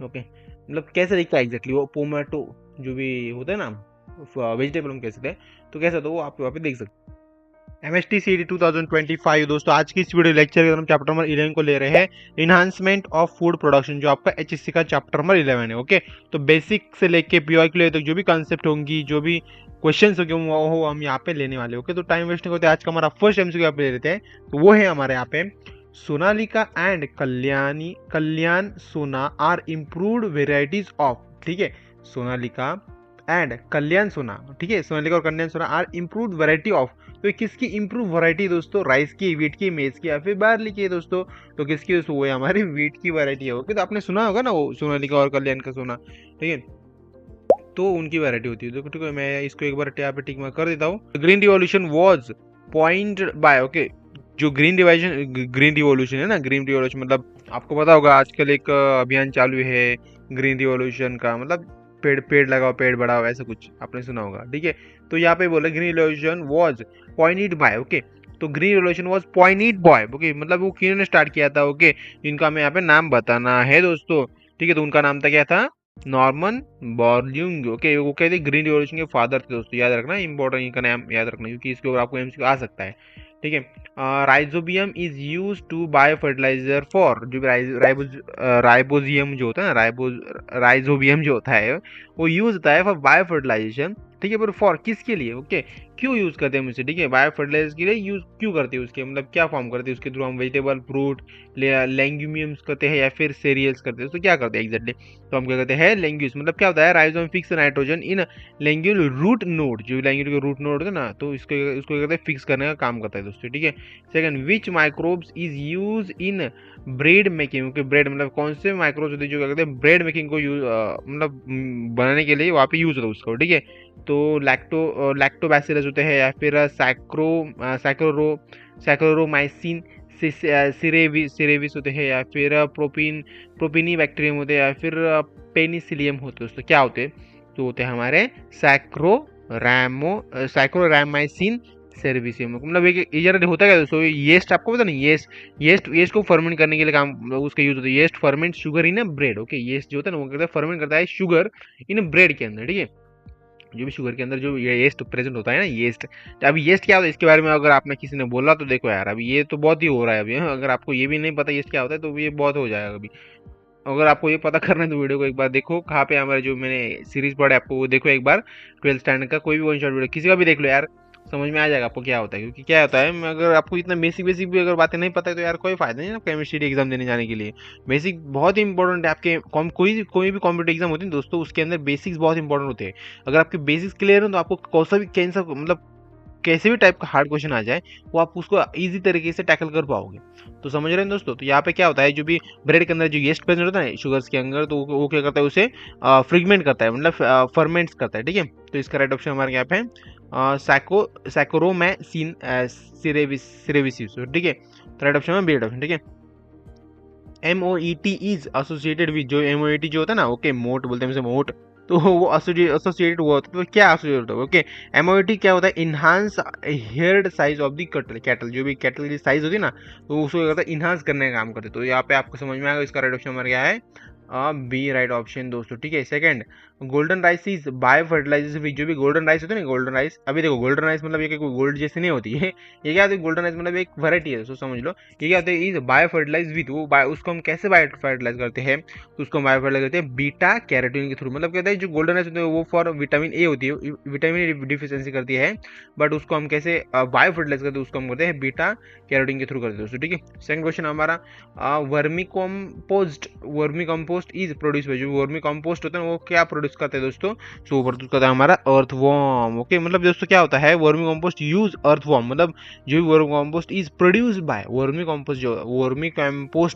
Okay, मतलब कैसे दिखता है एग्जैक्टली वो पोमैटो जो भी होता है ना वेजिटेबल हम कैसे थे, तो कैसा तो वो आप वहाँ पे देख सकते हैं। MST CET 2025 दोस्तों, आज की इस वीडियो लेक्चर के हम चैप्टर नंबर 11 को ले रहे हैं, इन्हांसमेंट ऑफ फूड प्रोडक्शन, जो आपका HSC का चैप्टर नंबर 11 है। ओके, तो बेसिक से लेके PYQ तक जो भी कंसेप्ट होंगी, जो भी क्वेश्चन होंगे वो हम यहाँ पे लेने वाले। ओके, तो टाइम वेस्ट नहीं करते, आज का हमारा फर्स्ट MCQ यहाँ पे ले लेते हैं। तो वो है हमारे यहाँ पे, सोनालिका एंड कल्याण सोना आर इम्प्रूव्ड वेराइटीज ऑफ, ठीक है, सोनालिका एंड कल्याण सोना, ठीक है, सोनालिका और कल्याण सोना आर इम्प्रूव्ड वैरायटी ऑफ, तो किसकी इंप्रूव वैरायटी दोस्तों, राइस की, वीट की, मेज की या फिर बार्ली की है दोस्तों। तो किसकी दोस्तों, वो है हमारी वीट की वैरायटी है। ओके, तो आपने सुना होगा ना वो सोनालिका और कल्याण का सोना, ठीक है, तो उनकी वैरायटी होती है। तो ठीक है, मैं इसको एक बार यहाँ पे टिक मार्क कर देता हूँ। Green revolution was point by, okay, जो ग्रीन रिवॉल्यूशन है ना, ग्रीन रिवॉल्यूशन मतलब आपको पता होगा आजकल एक अभियान चालू है ग्रीन रिवॉल्यूशन का, मतलब पेड़ पेड़ लगाओ पेड़ बढ़ाओ, ऐसा कुछ आपने सुना होगा, ठीक है। तो यहाँ पे बोला green revolution was pointed by, okay, तो green revolution was pointed by, okay, मतलब वो किन्होंने स्टार्ट किया था, ओके, इनका हमें यहाँ पे नाम बताना है दोस्तों, ठीक है। तो उनका नाम था, क्या था, नॉर्मन बोरलुंग। ओके, वो कहते ग्रीन रिवॉल्यूशन के फादर थे दोस्तों, याद रखना, इंपॉर्टेंट इनका नाम याद रखना, क्योंकि इसके ऊपर आपको एमसीक्यू आ सकता है, ठीक है। Rhizobium is use to bio fertiliser for, जो राइबोजियम जो होता है ना, राइजोबियम जो होता है वो यूज होता है फॉर बायो फर्टिलाइजेशन, ठीक है, पर फॉर किसके लिए, ओके, क्यों यूज करते हैं मुझसे, ठीक है, बायो फर्टिलाइजर के लिए यूज क्यों करते हैं, उसके मतलब क्या फॉर्म करते हैं उसके थ्रू, हम वेजिटेबल, फ्रूट, लेंग्यूमियम्स करते हैं या फिर सीरियल्स करते हैं, तो क्या करते हैं एग्जैक्टली, तो हम क्या कहते हैं लेंग्यूस, मतलब क्या होता है, rhizome fix nitrogen in legume root node, जो लेंग्यूल के रूट नोड है ना, तो इसको कहते हैं फिक्स करने का काम करता है दोस्तों, ठीक है। Second, which microbes is use in bread making, okay, bread मतलब कौन से माइक्रोब्स होते हैं जो क्या कहते हैं ब्रेड मेकिंग को यूज मतलब बनाने के लिए वहाँ पे यूज होता है उसको, ठीक है। तो लैक्टोबैसिलस होते हैं या फिर सैक्रोरोमाइसिन सिरेविस होते हैं या फिर प्रोपिनी बैक्टीरियम होते हैं या फिर पेनिसिलियम होते हैं, तो क्या होते हैं, तो होते हैं हमारे सैक्रोरैमाइसिन सेरेविसियम, मतलब ये जरा होता है क्या दोस्तों, येस्ट आपको पता नहीं, येस्ट को फर्मेंट करने के लिए काम उसका यूज होता है, yeast ferment sugar in bread, okay, yeast जो होता है ना वो कहता है फर्मेंट करता है शुगर इन ब्रेड के अंदर, ठीक है, जो भी शुगर के अंदर जो येस्ट प्रेजेंट होता है ना, येस्ट, तो अभी येस्ट क्या होता है इसके बारे में अगर आपने किसी ने बोला तो देखो यार, अभी ये तो बहुत ही हो रहा है अभी, अगर आपको ये भी नहीं पता येस्ट क्या होता है तो ये बहुत हो जाएगा अभी। अगर आपको ये पता करना है तो वीडियो को एक बार देखो, कहाँ पे हमारे जो मैंने सीरीज पढ़ा है आपको वो देखो एक बार, 12th स्टैंडर्ड का कोई भी वन शॉट वीडियो किसी का भी देख लो यार, समझ में आ जाएगा आपको क्या होता है, क्योंकि क्या होता है, अगर आपको इतना बेसिक बेसिक भी अगर बातें नहीं पता है तो यार कोई फायदा नहीं है केमिस्ट्री एग्जाम देने जाने के लिए। बेसिक बहुत ही इंपॉर्टेंट है आपके, कोई भी कॉम्पिटेटिव एग्जाम होती है दोस्तों, उसके अंदर बेसिक्स बहुत इंपॉर्टेंट होते हैं। अगर आपके बेसिक्स क्लियर हो तो आपको कैसा मतलब कैसे भी टाइप का हार्ड क्वेश्चन आ जाए वो आप उसको इजी तरीके से टैकल कर पाओगे। तो समझ रहे हैं दोस्तों, तो यहाँ पे क्या होता है, जो भी ब्रेड के अंदर जो येस्ट प्रेजेंट होता है शुगर्स के अंदर, तो वो क्या करता है, उसे फ्रिगमेंट करता है, मतलब फर्मेंट्स करता है, ठीक है। तो इसका राइट ऑप्शन हमारे यहाँ पे सैकोरोमैसिन सिरेविसिस, ठीक है, तो राइट ऑप्शन है बी ऑप्शन, ठीक है। MOET इज एसोसिएटेड विद, जो MOET जो होता है ना, ओके, मोट बोलते हैं मोट, तो वो एसोसिएटेड हुआ होता है, तो क्या एसोसिएटेड होता है, ओके, MOET क्या होता है, enhance heard size of the cattle, जो भी कैटल की साइज होती है ना, तो उसको क्या करता है, इनहांस करने का काम करते हैं। तो यहाँ पे आपको समझ में आएगा, इसका राइट ऑप्शन हमारा क्या है, बी राइट ऑप्शन दोस्तों, ठीक है। Second, golden rice is bio fertiliser, जो भी गोल्डन राइस होते हैं ना, गोल्डन राइस, अभी देखो गोल्डन राइस मतलब ये कोई गोल्ड जैसे नहीं होती है, ये क्या होती है, गोल्डन राइस मतलब एक वैरायटी है दोस्तों, समझ लो, ये क्या होता है, इज बायो फर्टिलाइज विद, वो उसको हम कैसे बायो फर्टिलाइज करते हैं, तो उसको बायो फर्टिलाइज करते हैं बीटा कैरोटीन के थ्रू, मतलब कहते हैं जो गोल्डन राइस होते हैं वो फॉर विटामिन ए होती है, विटामिन ए डिफिशियंसी करती है, बट उसको हम कैसे बायो फर्टिलाइज करते हैं, उसको हम करते हैं बीटा कैरोटीन के थ्रू करते हैं दोस्तों, ठीक है। सेकंड क्वेश्चन हमारा, वर्मी कंपोस्ट इज प्रोड्यूस, जो वर्मी कंपोस्ट होता है वो क्या प्रोड्यूस करते हैं दोस्तों, सो प्रोड्यूस करता है हमारा अर्थवॉर्म, ओके, मतलब दोस्तों क्या होता है, वर्मी कंपोस्ट यूज अर्थवॉर्म, मतलब जो भी vermi compost is produce by, vermi compost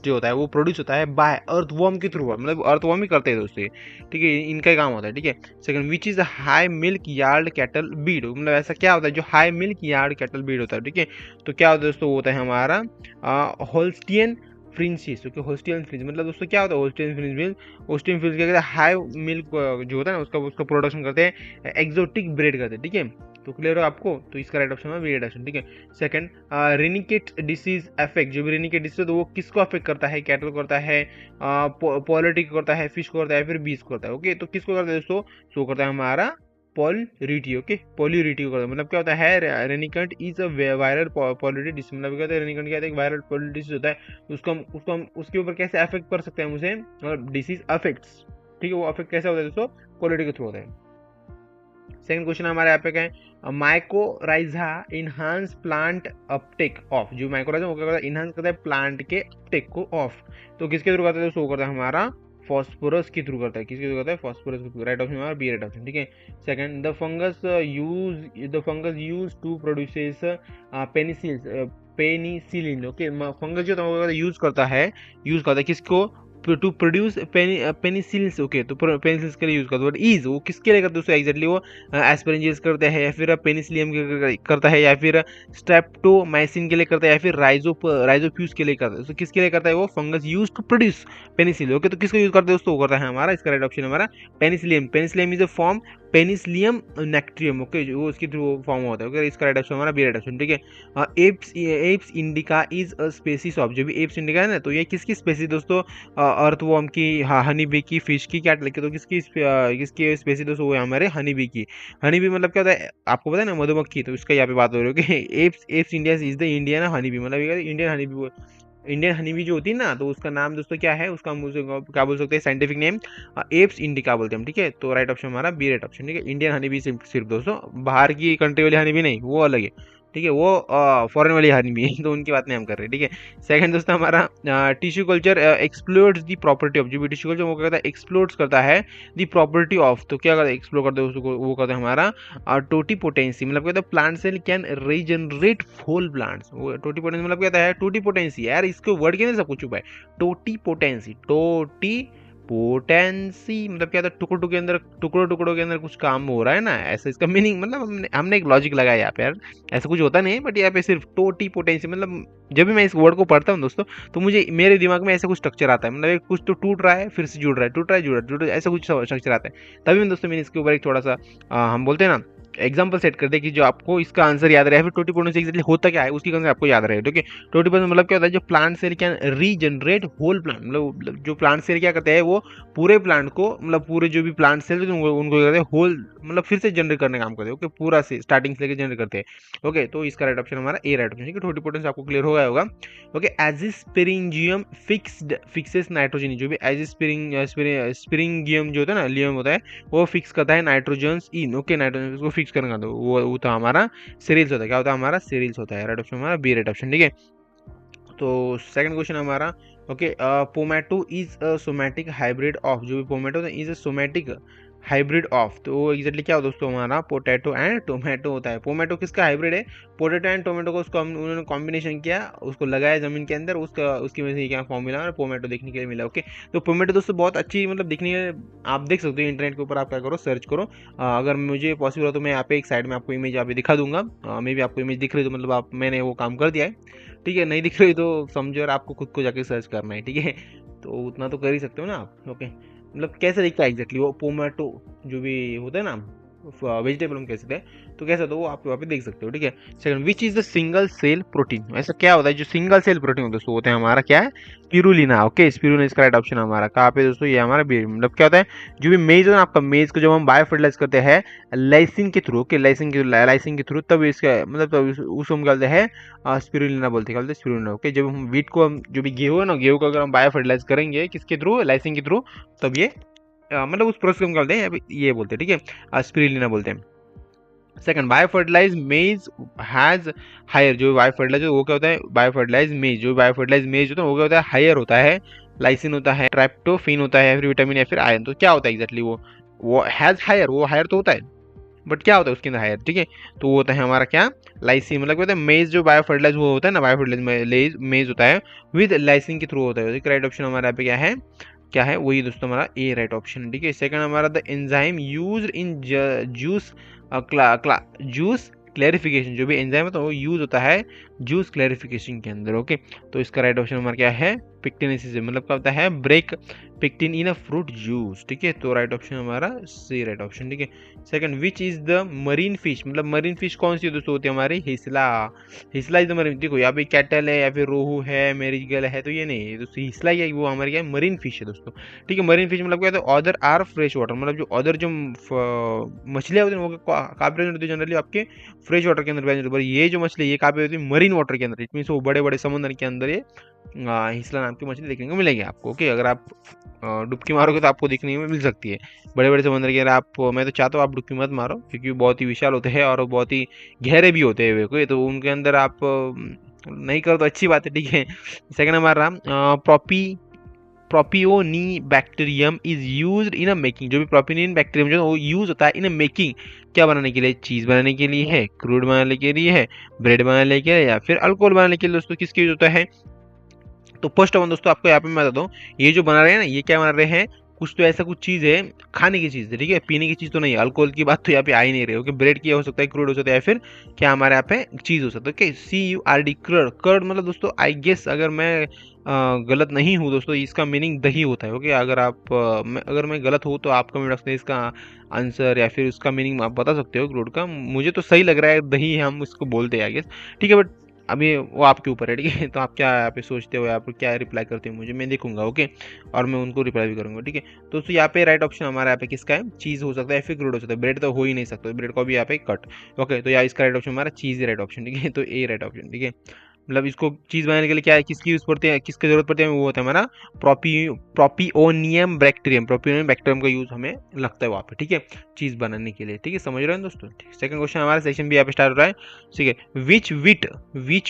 जो होता है वो प्रोड्यूस होता है बाय अर्थवॉर्म के थ्रू, मतलब अर्थवॉर्म ही करते हैं दोस्तों, ठीक है, इनका काम होता है, ठीक है। Second, which is high milk yard cattle Beed, मतलब ऐसा क्या होता है जो high milk yard cattle Beed होता है, ठीक है, तो क्या होता है दोस्तों, वो होता है हमारा होल्स्टियन फ्रिंजिस, ओके, होस्टियन फ्रिंज मतलब दोस्तों क्या होता है होस्टियन फ्रिंज मिल्क? होस्टियन फ्रिंज क्या कहते हैं, हाई मिल्क जो होता है ना उसका उसका प्रोडक्शन करते हैं, एक्सोटिक ब्रेड करते हैं, ठीक है। तो क्लियर हो आपको? तो इसका राइट ऑप्शन है बी राइट ऑप्शन, ठीक है। सेकंड, रेनिकेट डिसीज अफेक्ट, जो भी रेनिकेट डिसीज तो वो किसको अफेक्ट करता है? कैटल को करता है, पोलिटी को करता है, फिश को करता है, फिर बीस को करता है, ओके। तो किसको करता है दोस्तों? सो करता है हमारा पोलिरिटी, ओके, पोलिरिटी को करता है। मतलब क्या होता है, Ranikhet is a viral poultry disease, मतलब क्या होता है रेनिकेट क्या होता है, एक वायरल पोलिटी डिसीज होता है। उसको हम उसके ऊपर कैसे अफेक्ट कर सकते हैं उसे, डिसीज अफेक्ट्स, ठीक है। वो अफेक्ट कैसे होता है दोस्तों? पोलिटी के थ्रू होता है। सेकंड क्वेश्चन हमारे यहाँ पे क्या है, mycorrhiza enhance plant Uptake of, जो माइकोराइजा वो क्या करता है, इनहांस करता है प्लांट के अपटेक को ऑफ। तो किसके थ्रू करता है? शो करता है हमारा फॉस्फोरस के थ्रू करता है। किसके थ्रू करता है? फॉस्फोरस के थ्रू। राइट ऑप्शन हमारा बी राइट ऑप्शन, ठीक है। Second, the fungus use to produces penicillin, okay. Fungus जो होता है यूज करता है किसको? To produce penicillin, okay. तो पेनिसिलिन के लिए यूज करता है। बट इज वो किसके लिए करते हैं दोस्तों? एग्जैक्टली वो एस्पेरिंजियस करता है, या फिर पेनिसिलियम करता है, या फिर स्ट्रेप्टोमाइसिन के लिए करता है, या फिर राइजोफ्यूज के लिए करता है। तो किसके लिए करता है वो? Fungus use to produce penicillin, okay. तो किसको यूज करते हैं दोस्तों? वो करता है हमारा, इसका राइट ऑप्शन हमारा penicillium. Penicillium is a form penicillium nectrium, okay, जो उसके थ्रू फॉर्म होता है, ओके। इसका राइट ऑप्शन हमारा बी राइट ऑप्शन, ठीक है। Apis indica is a species of, जो भी एप्स इंडिका है ना, तो ये किसकी स्पेसीज दोस्तों? अर्थ वॉर्म की, हनी बी की, फिश की, क्या लिखे तो किसकी स्पेसीज दोस्तों? वो है हमारे हनी बी की। हनी बी मतलब क्या होता है आपको पता है ना, मधुमक्खी। तो इसका यहाँ पे बात हो रही है कि Apis India is the Indian honey bee, मतलब Indian honey bee. Indian honey bee जो होती है ना, तो उसका नाम दोस्तों क्या है? उसका हम क्या बोल सकते हैं साइंटिफिक नेम? एप्स इंडिका बोलते हैं हम, ठीक है। तो राइट ऑप्शन हमारा बी राइट ऑप्शन, ठीक है। इंडियन हनी बी सिर्फ दोस्तों, बाहर की कंट्री वाली हनी बी नहीं, वो अलग है, ठीक है। वो फॉरेन वाली हनी बी है, तो उनकी बात नहीं हम कर रहे, ठीक है। सेकंड दोस्तों हमारा, tissue culture explores the property of, जो भी टिश्यू कल्चर वो क्या करता है? एक्सप्लोर्स करता है द प्रॉपर्टी ऑफ। तो क्या करता है? एक्सप्लोर करते हैं उसको, वो करता है हमारा टोटीपोटेंसी, मतलब कहता है plant cell can regenerate whole plants. वो टोटीपोटेंसी मतलब कहता है टोटीपोटेंसी, यार इसको वर्ड के अंदर सब कुछ छुपा है। टोटीपोटेंसी, पोटेंसी मतलब क्या था? टुकड़ों टुकड़ों के अंदर कुछ काम हो रहा है ना, ऐसा इसका मीनिंग। मतलब हमने एक लॉजिक लगाया यहाँ पे, यार ऐसा कुछ होता नहीं है, बट यहाँ पे सिर्फ टोटी पोटेंसी मतलब जब भी मैं इस वर्ड को पढ़ता हूँ दोस्तों, तो मुझे मेरे दिमाग में ऐसा कुछ स्ट्रक्चर आता है, मतलब एक कुछ तो टूट रहा है फिर से जुड़ रहा है, टूट रहा है जुड़ रहा है, ऐसा कुछ स्ट्रक्चर आता है। तभी मैं दोस्तों मैंने इसके ऊपर एक थोड़ा सा हम बोलते हैं ना एग्जाम्पल सेट कर दे कि जो आपको इसका आंसर याद रहे, फिर टोटीपोटेंसी एक्चुअली होता क्या है उसकी आंसर आपको याद रहे, ठीक है। टोटीपोटेंसी मतलब क्या होता है? जो plant cell can regenerate whole plant, मतलब जो प्लांट सेल क्या करते हैं, वो पूरे प्लांट को, मतलब पूरे जो भी प्लांट सेल उनको करते हैं होल, मतलब फिर से जनरेट करने का काम करते हैं, ओके। पूरा से स्टार्टिंग से लेकर जनरेट करते हैं, ओके। तो इसका राइट ऑप्शन हमारा ए राइट ऑप्शन, ठीक है। टोटीपोटेंसी आपको क्लियर हो गया होगा, ओके। एजिस्पेरिंजियम फिक्सेस नाइट्रोजन, जो भी एजिस्पेरिंगियम जो होता है ना, लियम होता है, वो फिक्स करता है नाइट्रोजन इन, ओके। नाइट्रोजन को फिक्स करने का वो था हमारा सीरियल्स होता है। क्या होता है? हमारा सीरियल्स होता है। राइट ऑप्शन हमारा बी राइट ऑप्शन, ठीक है। तो सेकंड क्वेश्चन हमारा, okay, pomato is a somatic hybrid of, जो भी pomato is a somatic hybrid of, तो वो एग्जैक्टली क्या होता है दोस्तों? हमारा पोटैटो एंड टोमेटो होता है। पोमैटो किसका हाइब्रिड है? पोटैटो एंड टोमेटो को उसको उन्होंने कॉम्बिनेशन किया, उसको लगाया जमीन के अंदर, उसकी वजह से क्या फॉर्म मिला, पोमैटो देखने के लिए मिला, ओके। तो पोमैटो दोस्तों बहुत अच्छी, मतलब दिखने के आप देख सकते हो इंटरनेट के ऊपर, आप क्या करो सर्च करो। अगर मुझे पॉसिबल हो तो मैं यहाँ पे एक साइड में आपको इमेज यहाँ पे दिखा दूंगा, मे भी आपको इमेज दिख रही है तो मतलब आप मैंने वो काम कर दिया है, ठीक है। नहीं दिख रही तो समझो यार आपको खुद को जाके सर्च करना है, ठीक है। तो उतना तो कर ही सकते हो ना आप, ओके। मतलब कैसे दिखता है एग्जैक्टली वो पोमैटो, जो भी होता है ना वेजिटेबल हम कह सकते हैं, तो कैसा तो वो आप वहाँ पे देख सकते हो, ठीक है। Second, which is the single cell protein, ऐसा क्या होता है जो सिंगल सेल प्रोटीन होता है? दोस्तों होता है हमारा क्या है? Spirulina, okay. स्पिरुलिना इसका राइट ऑप्शन हमारा कहाँ पे दोस्तों? ये हमारा मतलब क्या होता है? जो भी मेज है ना आपका, मेज को जब हम बायो फर्टिलाइज करते हैं लाइसिन के थ्रू, ओके, लाइसिन के थ्रू, तब इसका मतलब तब उसको हम कहते हैं स्पिरुलिना बोलते हैं स्पिरुलिना, ओके। जब हम वीट को, हम जो भी गेहूँ है ना, गेहूँ को अगर हम बायो फर्टिलाइज करेंगे किसके थ्रू? लाइसिन के थ्रू, तब ये मतलब उस प्रोसेस को हम कहते हैं ये बोलते हैं, ठीक है, स्पिरुलिना बोलते हैं। सेकंड, बायो फर्टिलाइज मेज हैज हायर, जो बायो फर्टिलाइज वो क्या होता है? बायो फर्टिलाइज मेज, जो बायो फर्टिलाइज मेज होता है वो क्या होता है? हायर होता है, लाइसिन होता है, ट्राइप्टोफेन होता है, फिर विटामिन या फिर आयरन। तो क्या होता है एग्जैक्टली वो हैज हायर, वो हायर तो होता है, बट क्या होता है उसके अंदर हायर, ठीक है। तो वो होता है हमारा क्या? लाइसिन, मतलब क्या होता है? मेज जो बायो फर्टिलाइज वो होता है ना, बायो फर्टिलाइज मेज होता है विद लाइसिन के थ्रू होता है। राइट ऑप्शन हमारा यहाँ पे क्या है? वही दोस्तों हमारा ए राइट ऑप्शन, ठीक है। सेकंड हमारा, the enzyme used in juice juice clarification, जो भी एंजाइम होता है वो यूज होता है जूस क्लैरिफिकेशन के अंदर। ओके, तो इसका राइट ऑप्शन हमारा क्या है, पिक्टिनेसिस, मतलब क्या होता है break pectin in a fruit juice. ठीक है, तो राइट ऑप्शन हमारा सी राइट ऑप्शन। ठीक है, second, which is the marine fish, मतलब मरीन फिश कौन सी दोस्तों होती है हमारी, हिसला। हिसला इज द मरीन, देखो यहाँ पे कैटल है या फिर रोहू है, मेरिगल है, तो ये नहीं है दोस्तों, हिसला ही है, वो हमारी क्या है, मरीन फिश है दोस्तों। ठीक है, मरीन फिश मतलब क्या होता है, अदर आर फ्रेश वाटर, मतलब जो अदर जो मछलियाँ होती हैं वो कहाँ पे होती है, जनरली आपके फ्रेश वाटर के अंदर प्रेजेंट होती है। ये जो मछली ये कहाँ पे होती है, मरीन वाटर के अंदर, इट मीन्स वो बड़े बड़े समुद्र के अंदर ये हिसला नाम की मछली देखने को मिलेगी आपको। ओके, अगर आप डुबकी मारोगे तो आपको देखने में मिल सकती है बड़े बड़े समुद्र के अंदर। आप, मैं तो चाहता हूँ आप डुबकी मत मारो, क्योंकि बहुत ही विशाल होते हैं और बहुत ही गहरे भी होते हैं वे, तो उनके अंदर आप नहीं करो तो अच्छी बात है। ठीक है, सेकंड हमारा propioni bacterium is used in a making, जो भी प्रोपियोनियन बैक्टीरियम जो वो यूज होता है इन अ मेकिंग, क्या बनाने के लिए, चीज बनाने के लिए है, क्रूड बनाने के लिए है, ब्रेड बनाने के लिए, या फिर अल्कोहल बनाने के लिए दोस्तों, किसके यूज होता है। तो फर्स्ट वन दोस्तों आपको यहाँ पे मैं बता दूं, ये जो बना रहे हैं ना, ये क्या बना रहे हैं, कुछ तो ऐसा कुछ चीज है, खाने की चीज है। ठीक है, पीने की चीज तो नहीं है, अल्कोहल की बात तो यहाँ पे आ ही नहीं रही। ओके, ब्रेड की हो सकता है, क्रूड हो सकता है, या फिर क्या हमारे यहाँ पे चीज हो सकता है। Okay, CURD, curd. कर्ड मतलब दोस्तों आई गेस, अगर मैं गलत नहीं हूँ दोस्तों, इसका मीनिंग दही होता है। ओके, अगर आप अगर मैं गलत हूँ तो आप कमेंट बॉक्स में इसका आंसर या फिर उसका मीनिंग आप बता सकते हो क्रूड का। मुझे तो सही लग रहा है, दही हम इसको बोलते हैं आई गेस। ठीक है, बट अभी वो आपके ऊपर है। ठीक है, तो आप क्या यहाँ पे सोचते हो, आप क्या रिप्लाई करते हो मुझे, मैं देखूंगा। ओके, और मैं उनको रिप्लाई भी करूंगा। ठीक है, तो यहाँ पे राइट ऑप्शन हमारा यहाँ पे किसका है, चीज हो सकता है, फिर क्रूड हो सकता है, ब्रेड तो हो ही नहीं सकता, ब्रेड को भी यहाँ पे कट। ओके, तो यहाँ इसका राइट ऑप्शन हमारा चीज है राइट ऑप्शन। ठीक है, तो ए राइट ऑप्शन। ठीक है, मतलब इसको चीज बनाने के लिए क्या है, किसकी यूज पड़ती है, किसकी जरूरत पड़ती है, वो होता है हमारा प्रोपियोनियम बैक्टीरियम। प्रोपियोनियम बैक्टीरियम का यूज हमें लगता है वहाँ पे। ठीक है, चीज बनाने के लिए। ठीक है, समझ रहे हैं दोस्तों। सेकंड क्वेश्चन हमारा सेक्शन भी यहाँ पे स्टार्ट हो रहा है। ठीक है, which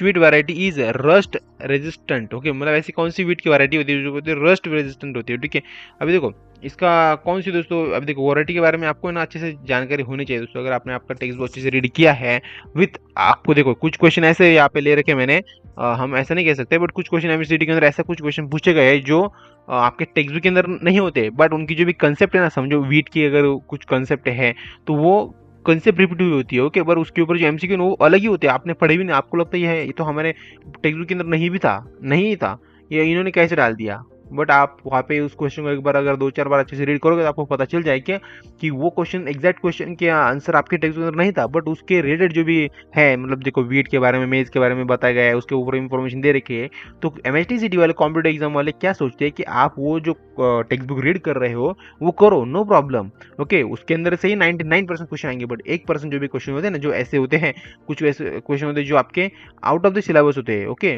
wheat variety is rust resistant. Okay, मतलब ऐसी कौन सी वीट की वैरायटी होती है जो रस्ट रेजिस्टेंट होती है। ठीक है, अभी देखो इसका कौन सी दोस्तों, अभी देखो वैरायटी के बारे में आपको ना अच्छे से जानकारी होनी चाहिए दोस्तों, अगर आपने आपका टेक्स्ट बुक अच्छे से रीड किया है विथ, आपको देखो कुछ क्वेश्चन ऐसे यहाँ पे ले रखे मैंने, हम ऐसा नहीं कह सकते, बट कुछ क्वेश्चन एमसीडी के अंदर ऐसा कुछ क्वेश्चन पूछे गए जो आपके टेक्स्ट बुक के अंदर नहीं होते, बट उनकी जो भी कंसेप्ट है ना, समझो वीट की अगर कुछ कंसेप्ट है तो वो कंसेप्ट रिपीट हुई होती है। ओके, पर उसके ऊपर जो एमसीक्यू वो अलग ही होते हैं, आपने पढ़े भी नहीं, आपको लगता है ये तो हमारे टेक्स्ट बुक के अंदर नहीं था, ये इन्होंने कैसे डाल दिया। बट आप वहाँ पे उस क्वेश्चन को एक बार अगर 2-4 बार अच्छे से रीड करोगे तो आपको पता चल जाए कि वो क्वेश्चन एग्जैक्ट क्वेश्चन के आंसर आपके टेक्स्ट के अंदर नहीं था, बट उसके रिलेटेड जो भी है, मतलब देखो वीट के बारे में, मेज के बारे में बताया गया है, उसके ऊपर इंफॉर्मेशन दे रखी है। तो MHTCT वाले कॉम्पिटेटिव एग्जाम वाले क्या सोचते हैं कि आप वो जो टेक्स्ट बुक रीड कर रहे हो वो करो, नो प्रॉब्लम। ओके, उसके अंदर से ही 99% क्वेश्चन आएंगे, बट 1% जो भी क्वेश्चन होते हैं ना, जो ऐसे होते हैं, कुछ ऐसे क्वेश्चन होते हैं जो आपके आउट ऑफ द सिलेबस होते हैं। ओके,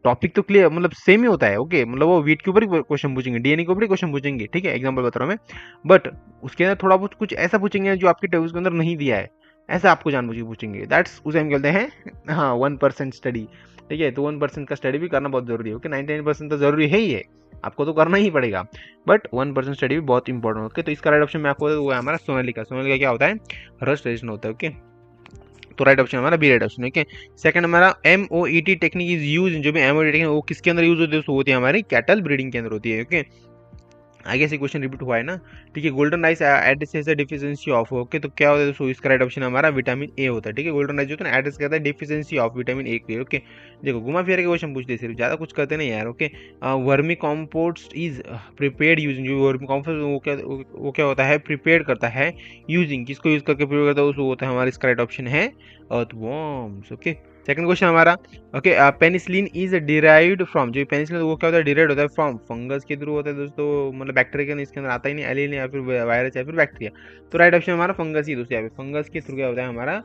टॉपिक तो क्लियर, मतलब सेम ही होता है। ओके, मतलब वो वीट के ऊपर ही क्वेश्चन पूछेंगे, डीएनए के ऊपर ही क्वेश्चन पूछेंगे। ठीक है, एग्जांपल बता रहा हूँ मैं, बट उसके अंदर थोड़ा बहुत कुछ ऐसा पूछेंगे जो आपके टेक्स्ट के अंदर नहीं दिया है, ऐसा आपको जानबूझ के पूछेंगे। दैट्स उसे हम कहते हैं हाँ 1% स्टडी। ठीक है, तो 1% का स्टडी भी करना बहुत जरूरी है। ओके, 99% तो जरूरी है ही है, आपको तो करना ही पड़ेगा, बट 1% स्टडी भी बहुत इंपॉर्टेंट। ओके, तो इसका राइट ऑप्शन मैं आपको वो है हमारा सोनालिका। सोनालिका क्या होता है, रस्ट रेजिस्टेंट होता है। ओके, तो राइट ऑप्शन हमारा B right option. Okay, second हमारा MOET टेक्निक इज यूज, जो भी MOET टेक्निक वो किसके अंदर यूज होती है, वो होती है हमारी कैटल ब्रीडिंग के अंदर होती है। ओके, आगे से क्वेश्चन रिपीट हुआ है ना। ठीक है, golden rice address deficiency of. Okay, तो क्या होता है दोस्तों, इसका राइट ऑप्शन हमारा विटामिन ए होता है। ठीक है, गोल्डन राइस जो होता है ना, एड्रेस करता है डिफिशियंसी ऑफ विटामिन ए के। ओके, देखो घुमा फिर के क्वेश्चन पूछते हैं, सिर्फ ज़्यादा कुछ करते नहीं यार। Okay, vermi compost is prepared using, जो वर्मी कॉम्पोस्ट वो क्या होता है, प्रिपेयर करता है यूजिंग, किसको यूज करके प्रिपेयर करता है, उसको होता है हमारा, इसका राइट ऑप्शन है अर्थवॉर्म्स। ओके, सेकंड क्वेश्चन हमारा, okay, penicillin is derived from, जो पेनिसिलिन वो क्या होता है, डिराइव्ड होता है फ्रॉम फंगस के थ्रू होता है दोस्तों, मतलब बैक्टीरिया के इसके अंदर आता ही नहीं, एलियन या फिर वायरस या फिर बैक्टीरिया। तो राइट ऑप्शन हमारा फंगस ही दोस्तों, यहाँ पे फंगस के थ्रू क्या होता है हमारा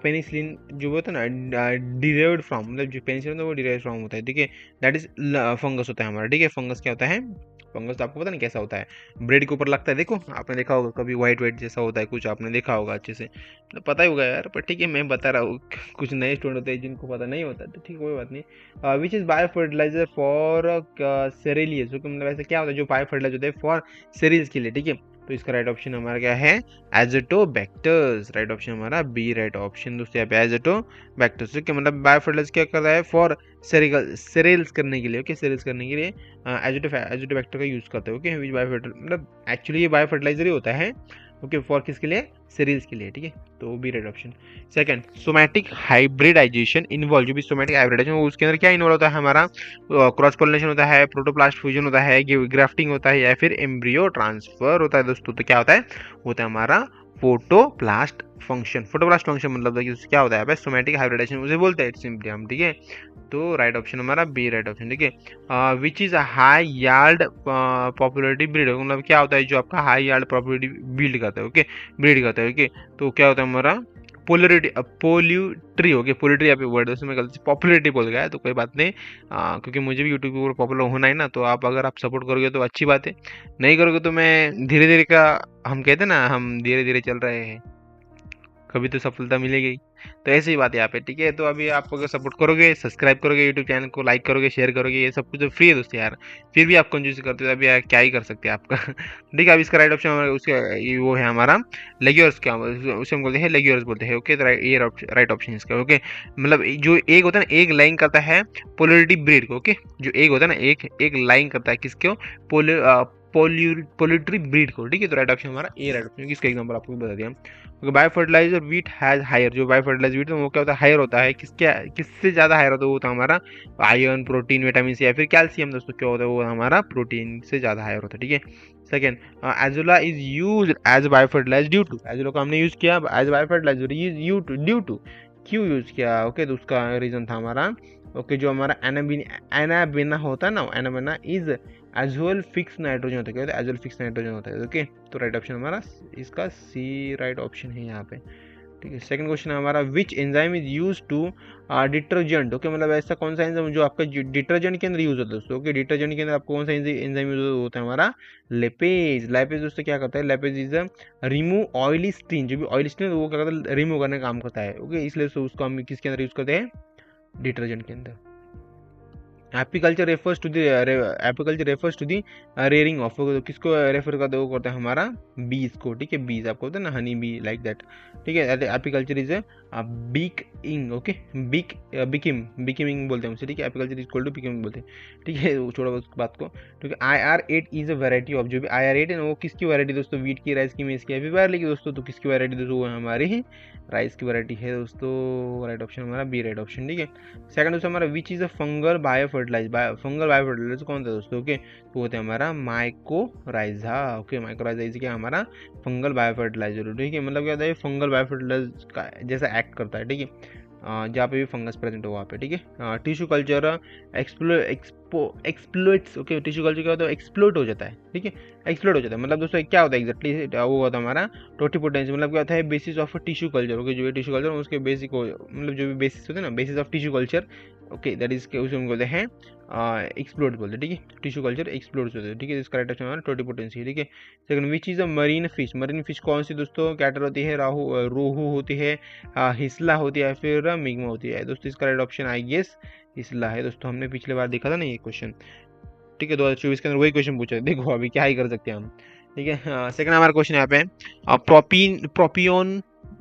पेनिसिलिन जो होता है ना, डिराइव्ड फ्रॉम, मतलब जो पेनिसिलिन वो डिराइव्ड फ्रॉम होता है। ठीक है, दैट इज फंगस होता है हमारा। ठीक है, फंगस क्या होता है, फंगस तो आपको पता नहीं कैसा होता है, ब्रेड के ऊपर लगता है, देखो आपने देखा होगा कभी, व्हाइट व्हाइट जैसा होता है कुछ, आपने देखा होगा अच्छे से, तो पता ही होगा यार, पर ठीक है मैं बता रहा हूँ कुछ नए स्टूडेंट होते हैं जिनको पता नहीं होता, तो ठीक कोई बात नहीं। Which is bio fertiliser for cereals, मतलब ऐसा क्या होता है जो बायो फर्टिलाइजर होता है फॉर सेरियल्स के लिए। ठीक है, तो इसका राइट ऑप्शन हमारा क्या है, एजोटोबैक्टर्स। राइट ऑप्शन हमारा बी राइट ऑप्शन दोस्तों, यहाँ पे एजोटोबैक्टर्स। ठीक है, मतलब बायो फर्टिलाइजर क्या करता है, फॉर सेरेल्स करने के लिए। ओके, सेरेल्स करने के लिए एजोटोबैक्टर का यूज करते हैं। ओके, विच बायो फर्टिलाइजर, मतलब एक्चुअली ये बायो फर्टिलाइजर ही होता है, ओके, फॉर किसके लिए, सीरीज के लिए, ठीक है, तो B right option. Second, somatic hybridisation involve, जो भी सोमैटिक हाइब्रिडाइजेशन उसके अंदर क्या इन्वॉल्व होता है हमारा, क्रॉस पोलिनेशन होता है, प्रोटोप्लास्ट फ्यूजन होता है, ग्राफ्टिंग होता है, या फिर एम्ब्रियो ट्रांसफर होता है दोस्तों। तो क्या होता है हमारा फोटोप्लास्ट फंक्शन। फोटोप्लास्ट फंक्शन मतलब क्या होता है, सोमैटिक हाइब्रिडाइजेशन उसे बोलते हैं सिंपली हम, ठीक है। तो राइट ऑप्शन हमारा बी राइट ऑप्शन, ठीक है। विच is a high yard popularity breed, मतलब क्या होता है जो आपका हाई यार्ड पॉपुलरिटी बिल्ड करता है, ओके, ब्रीड करता है, ओके। तो क्या होता है हमारा पोलरिटी, पोल्यूट्री, ओके, पोल्ट्री यहाँ पे वर्ड है, मैं गलती से पॉपुलरिटी बोल गया है, तो कोई बात नहीं, क्योंकि मुझे भी यूट्यूब के ऊपर पॉपुलर होना है ना, तो आप अगर आप सपोर्ट करोगे तो अच्छी बात है, नहीं करोगे तो मैं धीरे धीरे का, हम कहते हैं ना, हम धीरे धीरे चल रहे हैं, कभी तो सफलता मिलेगी। तो ऐसी ही बात है यहाँ पे, ठीक है। तो अभी आप अगर सपोर्ट करोगे, सब्सक्राइब करोगे यूट्यूब चैनल को, लाइक करोगे, शेयर करोगे, ये सब कुछ तो फ्री है दोस्तों यार, फिर भी आप कंजूसी करते हो, अभी यार क्या ही कर सकते हैं आपका ठीक है। अब इसका राइट ऑप्शन उसका वो है हमारा लेग्योर्स, क्या उसे हम बोलते हैं लेग्योर्स बोलते हैं, ओके। ये राइट ऑप्शन इसका, ओके। मतलब जो एक होता है ना, एक लाइन करता है पोलरिटी ब्रीड को, ओके, जो एक होता है ना, एक लाइन करता है किसको, पोल्ट्री ब्रीड को, ठीक है। तो राइट ऑप्शन हमारा ए राइट ऑप्शन, इसका एग्जांपल आपको बता दिया। Bio fertiliser wheat has higher, जो बायो फर्टिलाइजर वीट वो क्या होता है, हायर होता है, किससे ज़्यादा हायर होता है, वो होता है हमारा आयरन, प्रोटीन, विटामिन सी या फिर कैल्शियम दोस्तों, क्या होता है वो हमारा प्रोटीन से ज़्यादा हायर होता है, ठीक है। Second, Azolla is use as bio fertiliser due to, Azolla को हमने यूज़ किया as bio fertiliser is due to, क्यों यूज़ किया, ओके। तो उसका रीज़न था हमारा, ओके, जो हमारा एनाबिना होता है ना, एनाबिना इज एजुअल फिक्स नाइट्रोजन होता है, क्या होता है, एजुअल फिक्स नाइट्रोजन होता है, ओके। तो राइट ऑप्शन हमारा इसका सी राइट ऑप्शन है यहाँ पे, ठीक है। सेकंड क्वेश्चन है हमारा, which enzyme is use to detergent, okay, मतलब ऐसा कौन सा एंजाइम जो आपका डिटर्जेंट के अंदर यूज होता है दोस्तों, ओके। डिटर्जेंट के अंदर आपको कौन सा एंजाइम यूज होता है हमारा, लेपेज। लेपेज दोस्तों क्या करता है, लेपेज इज रिमूव ऑयली स्टीन, जो भी ऑयली स्टीन वो क्या करता है, रिमूव करने का काम करता है, ओके। इसलिए उसको हम किसके अंदर यूज करते हैं, डिटर्जेंट के अंदर। Apiculture refers to the rearing of, तो किसको रेफर करते वो करता है हमारा बीज को, ठीक है। बीज आपको होता है ना, हनी बी लाइक दैट, ठीक है। एपिकल्चर इज बिकिंग, ओके, बिकिमिंग बोलते हैं उसे, ठीक है। एपिकल्चर इज इक्वल टू बिकिमिंग बोलते हैं, ठीक है। छोड़ो उस बात को, ठीक है। IR8 is a variety of, जो भी IR8 है ना वो किसकी वैरायटी दोस्तों, वीट की, राइस की, मेज की, अभी बार लेकिन दोस्तों, तो किसकी वैरायटी दोस्तों, वो हमारी राइस की वैरायटी है दोस्तों। राइट ऑप्शन हमारा बी राइट ऑप्शन, ठीक है। सेकंड दोस्तों हमारा which is a fungal bio fertiliser कौन था दोस्तों, ओके। तो होता है हमारा माइकोराइजा, ओके। माइकोराइजा क्या हमारा फंगल बायो फर्टिलाइजर, ठीक है। मतलब क्या होता है, फंगल बायो फर्टिलाइजर का जैसा एक्ट करता है, ठीक है। जहाँ पे भी फंगस प्रेजेंट हो वहाँ पे, ठीक है। Tissue culture exploits, okay. Tissue culture क्या होता है, एक्सप्लोइट हो जाता है, ठीक है, एक्सप्लोइट हो जाता है। मतलब दोस्तों क्या होता है एग्जैक्टली, वो होता है हमारा टोटिपोटेंसी, मतलब क्या होता है, basis of tissue culture, okay. जो भी टिश्यू कल्चर उसके बेसिक मतलब जो भी बेसिस होते हैं ना, basis of tissue culture, okay, that is उसे हम बोलते हैं एक्सप्लोड बोलते हैं, ठीक है। टिश्यू कल्चर एक्सप्लोड होते हैं, ठीक है। इसका राइट ऑप्शन हमारा टोटिपोटेंसी, ठीक है। Second, which is a marine fish, marine fish कौन सी दोस्तों, कैटर होती है, रोहू होती है, हिस्ला होती है, फिर मिग्मा होती है दोस्तों। इसका राइट ऑप्शन आई गेस हिस्ला है दोस्तों, हमने पिछले बार देखा था ना ये क्वेश्चन, ठीक है। 2024 के अंदर वही क्वेश्चन पूछा है, देखो अभी क्या ही कर सकते हैं हम, ठीक है। सेकंड हमारा क्वेश्चन यहाँ पे,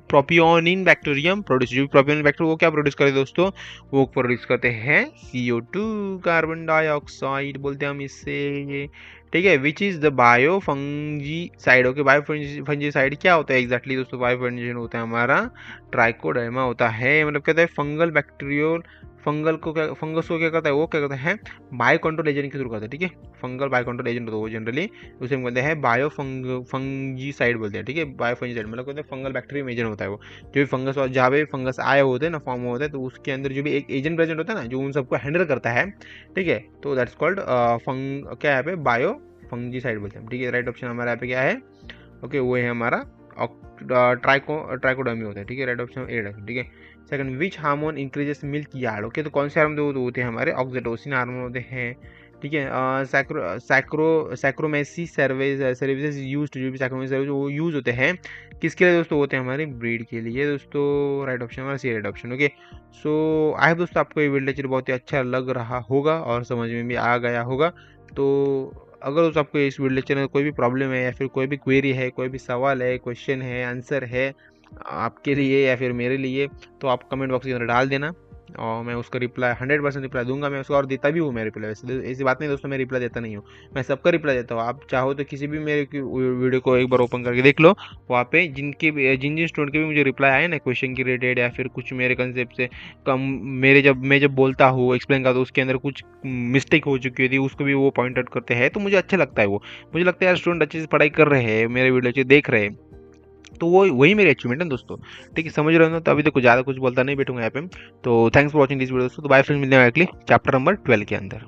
प्रोपियोनिन बैक्टीरियम प्रोड्यूस, जो प्रोपियोनिन बैक्टीरिया वो क्या प्रोड्यूस करते हैं दोस्तों, वो प्रोड्यूस करते हैं CO2, कार्बन डाइऑक्साइड बोलते हैं हम इससे, ठीक है। विच is the bio fungicide, okay. Bio fungicide क्या होता है एग्जैक्टली दोस्तों, बायो फंजीसाइड होता है हमारा ट्राइकोडर्मा होता है, मतलब कहता है फंगल बैक्टीरियल, फंगस को क्या करता है, वो क्या करता है बायो कंट्रोल एजेंट के थ्रू करता है, ठीक है। फंगल बायो कंट्रोल एजेंट होता है वो जनरली, उसे हम कहते हैं बायो फंजीसाइड बोलते हैं, ठीक है। बायो फंजीसाइड मतलब कहते हैं फंगल बैक्टीरियम एजेंट होता है वो, जो भी फंगस और जहाँ पे फंगस आए होते हैं ना, फॉर्म होते हैं, तो उसके अंदर जो भी एक एजेंट प्रेजेंट होता है ना, जो उन सबको हैंडल करता है, ठीक है। तो दैट्स कॉल्ड क्या यहाँ पे बायो फंजीसाइड बोलते हैं, ठीक है। राइट ऑप्शन हमारे यहाँ पे क्या है, ओके, वो है हमारा ट्राइकोडर्मी होता है, ठीक है। राइट ऑप्शन ए, ठीक है। Second, which hormone increases milk yard, okay. तो कौन से हार्मोन होते हैं हमारे, ऑक्सीटोसिन हार्मोन होते हैं, ठीक है। सैक्रोमेसी सर्विसेज यूज, जो भी सैक्रोमेसी सर्विस वो यूज होते हैं किसके लिए दोस्तों, होते हैं हमारी ब्रीड के लिए दोस्तों। राइट ऑप्शन हमारा C right option, okay. So I hope दोस्तों आपको ये वीडियो लेक्चर बहुत ही अच्छा लग रहा होगा और समझ में भी आ गया होगा। तो अगर दोस्तों आपको इस वीडियो लेक्चर में कोई भी प्रॉब्लम है या फिर कोई भी क्वेरी है, कोई भी सवाल है, क्वेश्चन है, आंसर है आपके लिए या फिर मेरे लिए, तो आप कमेंट बॉक्स के अंदर डाल देना, और मैं उसका रिप्लाई 100% रिप्लाई दूंगा, मैं उसका और देता भी हूँ मैं रिप्लाई। वैसे ऐसी बात नहीं दोस्तों, मैं रिप्लाई देता नहीं हूँ, मैं सबका रिप्लाई देता हूँ। आप चाहो तो किसी भी मेरे वीडियो को एक बार ओपन करके देख लो, वहाँ पे जिन जिन स्टूडेंट के भी मुझे रिप्लाई आए ना क्वेश्चन के रिलेटेड या फिर कुछ मेरे कंसेप्ट से कम, मेरे मैं जब बोलता हूँ एक्सप्लेन करता हूँ उसके अंदर कुछ मिस्टेक हो चुकी होती है, उसको भी वो पॉइंट आउट करते हैं, तो मुझे अच्छा लगता है वो। मुझे लगता है यार स्टूडेंट अच्छे से पढ़ाई कर रहे हैं, मेरे वीडियो देख रहे हैं, तो वो वही मेरी अचीवमेंट है दोस्तों। ठीक है, समझ रहे हो ना? तो अभी तो कुछ ज़्यादा कुछ बोलता नहीं बैठूंगा यहाँ पे। तो thanks for watching this video दोस्तों। तो बाय फ्रेंड्स, मिलने हैं अगली चैप्टर नंबर 12 के अंदर।